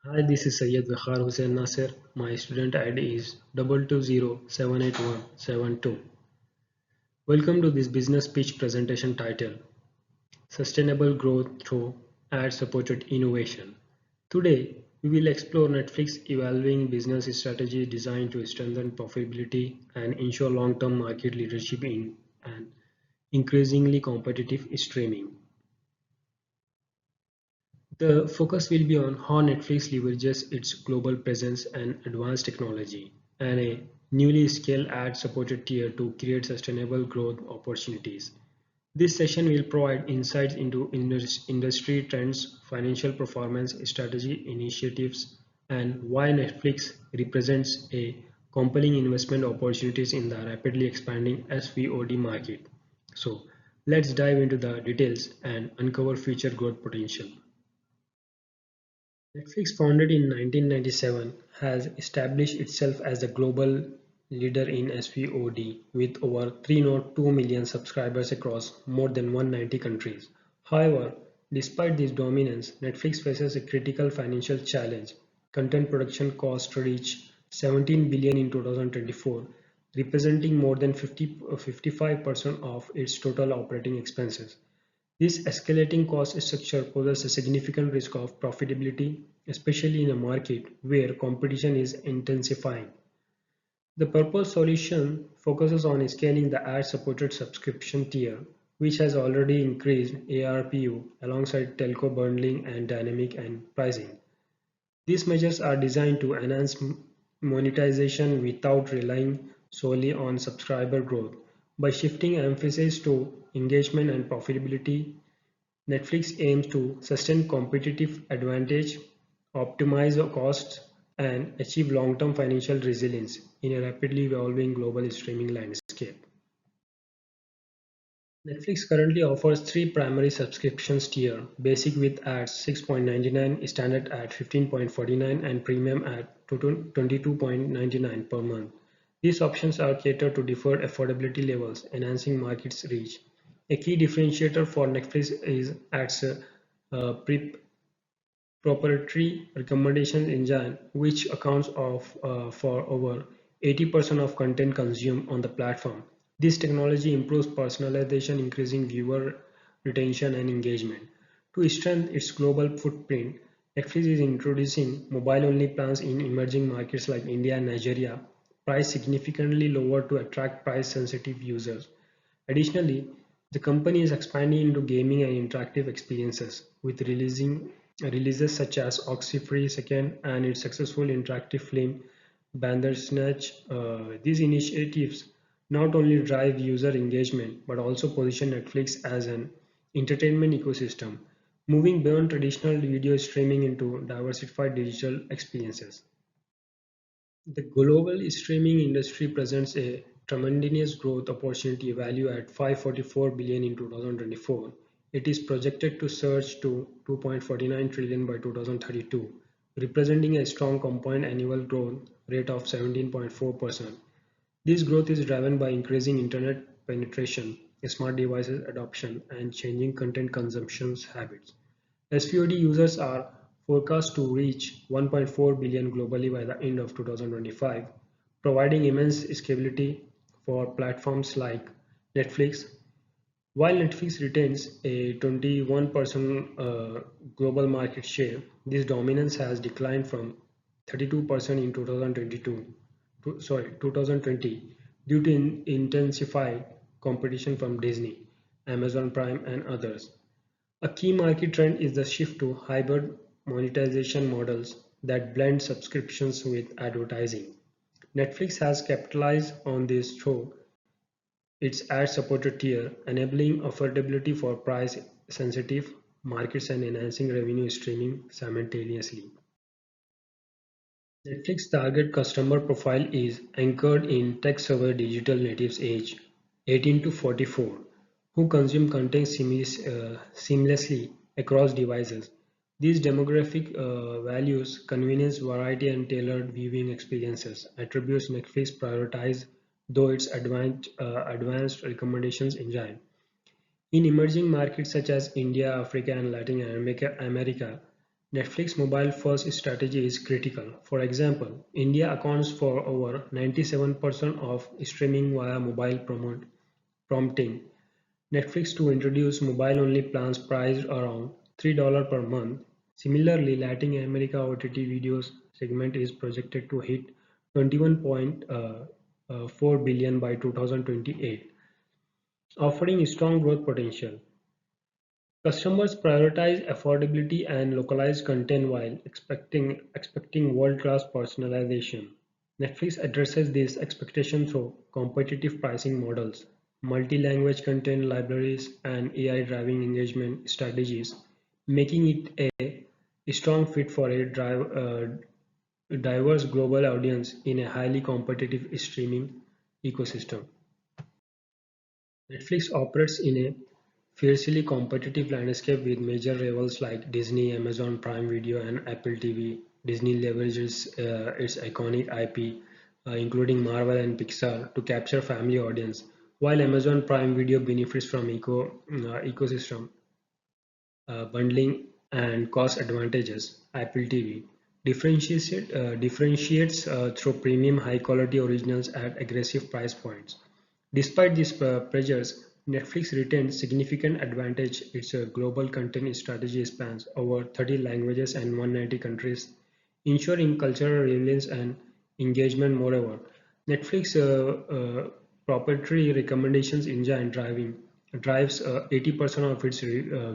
Hi, this is Syed Wakhar Hussain Nasser. My student ID is 220781172. Welcome to this business pitch presentation titled Sustainable Growth Through Ad-Supported Innovation. Today, we will explore Netflix evolving business strategy designed to strengthen profitability and ensure long-term market leadership in an increasingly competitive streaming. The focus will be on how Netflix leverages its global presence and advanced technology and a newly scaled ad-supported tier to create sustainable growth opportunities. This session will provide insights into industry trends, financial performance, strategy initiatives, and why Netflix represents a compelling investment opportunities in the rapidly expanding SVOD market. So, let's dive into the details and uncover future growth potential. Netflix, founded in 1997, has established itself as a global leader in SVOD with over 302 million subscribers across more than 190 countries. However, despite this dominance, Netflix faces a critical financial challenge. Content production costs reached 17 billion in 2024, representing more than 55% of its total operating expenses. This escalating cost structure poses a significant risk of profitability, especially in a market where competition is intensifying. The purpose solution focuses on scaling the ad-supported subscription tier, which has already increased ARPU alongside telco bundling and dynamic and pricing. These measures are designed to enhance monetization without relying solely on subscriber growth. By shifting emphasis to engagement and profitability, Netflix aims to sustain competitive advantage, optimize costs, and achieve long-term financial resilience in a rapidly evolving global streaming landscape. Netflix currently offers three primary subscriptions tier: basic with at 6.99, standard at 15.49, and premium at 22.99 per month. These options are catered to different affordability levels, enhancing market's reach. A key differentiator for Netflix is its proprietary recommendation engine, which accounts for over 80% of content consumed on the platform. This technology improves personalization, increasing viewer retention and engagement. To strengthen its global footprint, Netflix is introducing mobile-only plans in emerging markets like India and Nigeria, priced significantly lower to attract price-sensitive users. Additionally, the company is expanding into gaming and interactive experiences, with releasing releases such as Oxyfree Second and its successful interactive film Bandersnatch. These initiatives not only drive user engagement but also position Netflix as an entertainment ecosystem, moving beyond traditional video streaming into diversified digital experiences. The global streaming industry presents a tremendous growth opportunity valued at 544 billion in 2024. It is projected to surge to 2.49 trillion by 2032, representing a strong compound annual growth rate of 17.4%. This growth is driven by increasing internet penetration, smart devices adoption, and changing content consumption habits. SVOD users are forecast to reach 1.4 billion globally by the end of 2025, providing immense scalability for platforms like Netflix. While Netflix retains a 21% global market share, this dominance has declined from 32% in 2020 due to intensified competition from Disney, Amazon Prime, and others. A key market trend is the shift to hybrid monetization models that blend subscriptions with advertising. Netflix has capitalized on this through its ad-supported tier, enabling affordability for price-sensitive markets and enhancing revenue streaming simultaneously. Netflix's target customer profile is anchored in tech-savvy digital natives aged 18 to 44 who consume content seamlessly across devices. These demographic values convenience, variety, and tailored viewing experiences, attributes Netflix prioritize though its advanced recommendations engine. In emerging markets such as India, Africa, and Latin America, Netflix mobile first strategy is critical. For example, India accounts for over 97% of streaming via mobile prompting Netflix to introduce mobile-only plans priced around $3 per month. Similarly, Latin America OTT videos segment is projected to hit 21.4 billion by 2028, offering strong growth potential. Customers prioritize affordability and localized content while expecting world-class personalization. Netflix addresses these expectations through competitive pricing models, multi-language content libraries, and AI-driven engagement strategies, making it a strong fit for a diverse global audience in a highly competitive streaming ecosystem. Netflix operates in a fiercely competitive landscape with major rivals like Disney, Amazon Prime Video, and Apple TV. Disney leverages its iconic IP, including Marvel and Pixar, to capture family audience, while Amazon Prime Video benefits from ecosystem bundling and cost advantages. Apple TV differentiates through premium high-quality originals at aggressive price points. Despite these pressures, Netflix retains significant advantage. Its global content strategy spans over 30 languages and 190 countries, ensuring cultural relevance and engagement. Moreover, Netflix proprietary recommendations engine drives 80% of its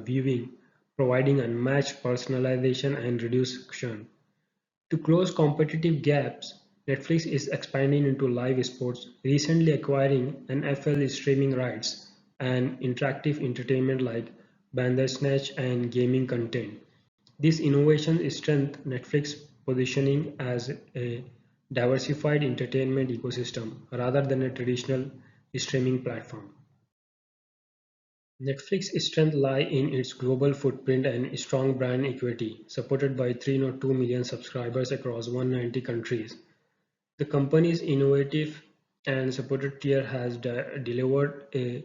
viewing, providing unmatched personalization and reduced churn. To close competitive gaps, Netflix is expanding into live sports, recently acquiring NFL streaming rights and interactive entertainment like Bandersnatch and gaming content. This innovation strengthens Netflix positioning as a diversified entertainment ecosystem rather than a traditional streaming platform. Netflix's strength lie in its global footprint and strong brand equity, supported by 302 million subscribers across 190 countries. The company's innovative and supported tier has delivered a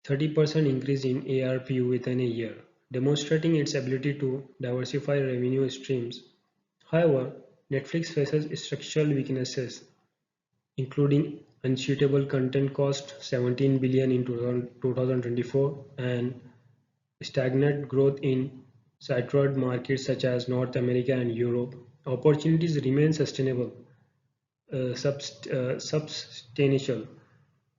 30% increase in ARPU within a year, demonstrating its ability to diversify revenue streams. However, Netflix faces structural weaknesses, including unsuitable content cost 17 billion in 2024 and stagnant growth in saturated markets such as North America and Europe. Opportunities remain substantial,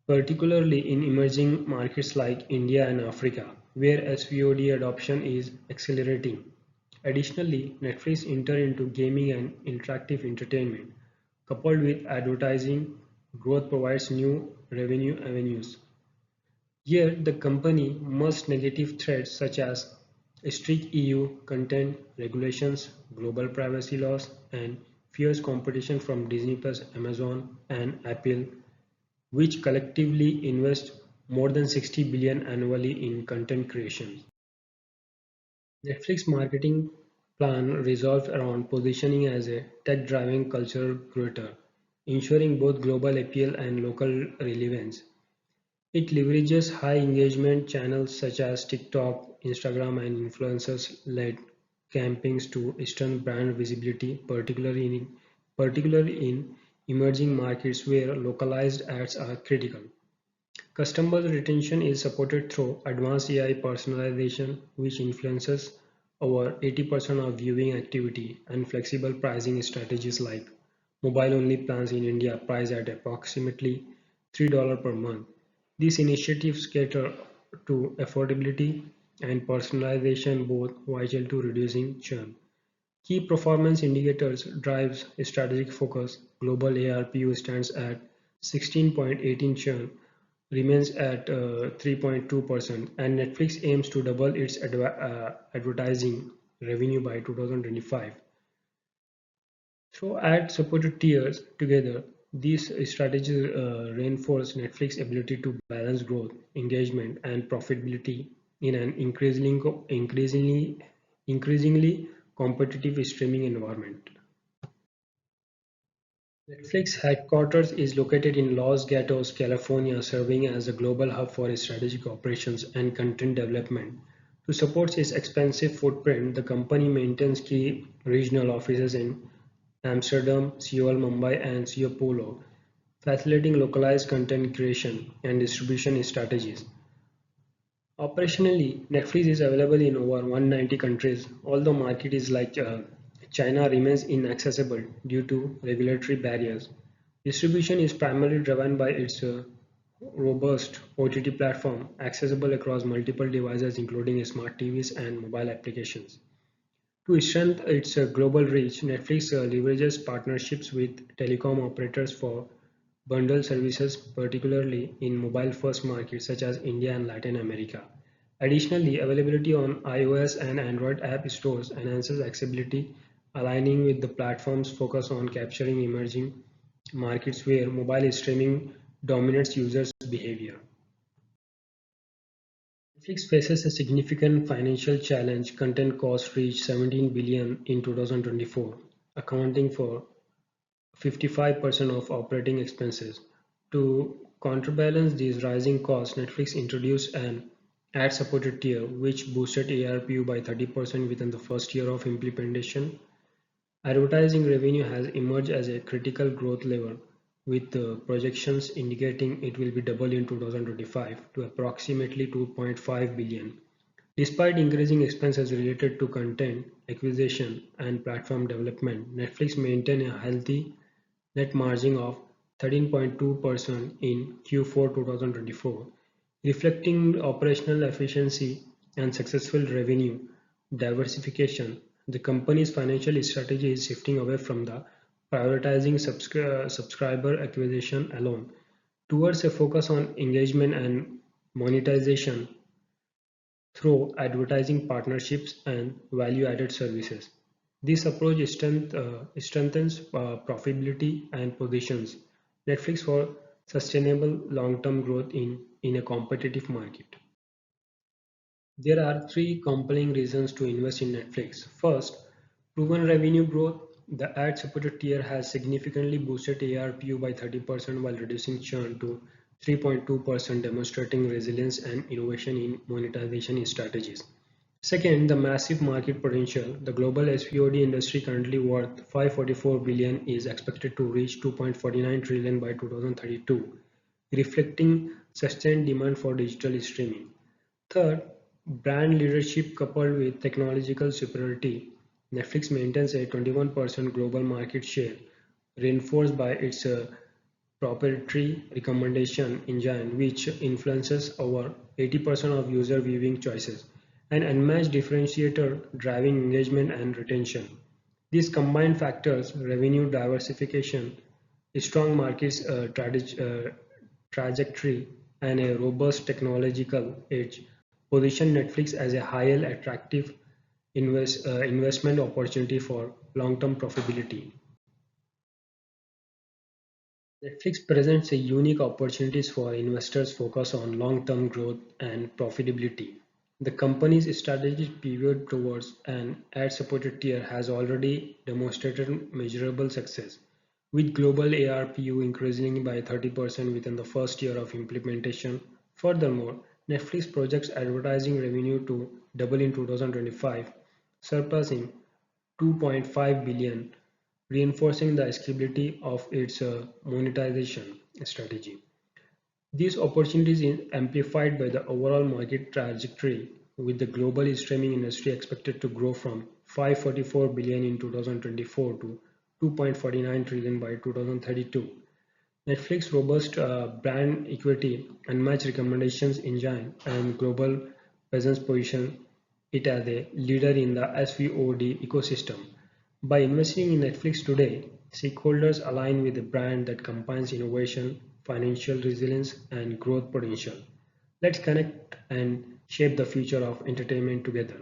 particularly in emerging markets like India and Africa, where SVOD adoption is accelerating. Additionally, Netflix enter into gaming and interactive entertainment, coupled with advertising growth provides new revenue avenues. Yet the company must negative threats such as strict EU content regulations, global privacy laws, and fierce competition from Disney Plus, Amazon, and Apple, which collectively invest more than 60 billion annually in content creation. Netflix marketing plan revolves around positioning as a tech-driven cultural creator, ensuring both global appeal and local relevance. It leverages high engagement channels such as TikTok, Instagram, and influencers-led campaigns to strengthen brand visibility, particularly in emerging markets where localized ads are critical. Customer retention is supported through advanced AI personalization, which influences over 80% of viewing activity, and flexible pricing strategies like mobile-only plans in India priced at approximately $3 per month. These initiatives cater to affordability and personalization, both vital to reducing churn. Key performance indicators drives strategic focus. Global ARPU stands at 16.18, churn remains at 3.2%, and Netflix aims to double its advertising revenue by 2025. Through ad-supported tiers together, these strategies reinforce Netflix's ability to balance growth, engagement, and profitability in an increasingly competitive streaming environment. Netflix headquarters is located in Los Gatos, California, serving as a global hub for strategic operations and content development. To support its expansive footprint, the company maintains key regional offices in Amsterdam, Seoul, Mumbai, and Sao Paulo, facilitating localized content creation and distribution strategies. Operationally, Netflix is available in over 190 countries, although market is like China remains inaccessible due to regulatory barriers. Distribution is primarily driven by its robust OTT platform, accessible across multiple devices including smart TVs and mobile applications. To strengthen its global reach, Netflix leverages partnerships with telecom operators for bundled services, particularly in mobile-first markets such as India and Latin America. Additionally, availability on iOS and Android app stores enhances accessibility, aligning with the platform's focus on capturing emerging markets where mobile streaming dominates users' behavior. Netflix faces a significant financial challenge. Content costs reached 17 billion in 2024, accounting for 55% of operating expenses. To counterbalance these rising costs, Netflix introduced an ad-supported tier which boosted ARPU by 30% within the first year of implementation. Advertising revenue has emerged as a critical growth lever, with projections indicating it will be double in 2025 to approximately 2.5 billion. Despite increasing expenses related to content acquisition and platform development, Netflix maintained a healthy net margin of 13.2% in Q4 2024, reflecting operational efficiency and successful revenue diversification. The company's financial strategy is shifting away from the prioritizing subscriber acquisition alone towards a focus on engagement and monetization through advertising partnerships and value-added services. This approach strengthens profitability and positions Netflix for sustainable long-term growth in a competitive market. There are three compelling reasons to invest in Netflix. First, proven revenue growth. The ad-supported tier has significantly boosted ARPU by 30% while reducing churn to 3.2%, demonstrating resilience and innovation in monetization strategies. Second, the massive market potential. The global SVOD industry, currently worth 544 billion, is expected to reach 2.49 trillion by 2032, reflecting sustained demand for digital streaming. Third, brand leadership coupled with technological superiority. Netflix maintains a 21% global market share, reinforced by its proprietary recommendation engine, which influences over 80% of user viewing choices, an unmatched differentiator driving engagement and retention. These combined factors, revenue diversification, a strong market trajectory, and a robust technological edge, position Netflix as a highly attractive investment opportunity for long-term profitability. Netflix presents a unique opportunities for investors focused on long-term growth and profitability. The company's strategic pivot towards an ad-supported tier has already demonstrated measurable success, with global ARPU increasing by 30% within the first year of implementation. Furthermore, Netflix projects advertising revenue to double in 2025, surpassing 2.5 billion, reinforcing the scalability of its monetization strategy. These opportunities are amplified by the overall market trajectory, with the global streaming industry expected to grow from 544 billion in 2024 to 2.49 trillion by 2032. Netflix's robust brand equity, unmatched recommendations engine, and global presence position it as a leader in the SVOD ecosystem. By investing in Netflix today, stakeholders align with a brand that combines innovation, financial resilience, and growth potential. Let's connect and shape the future of entertainment together.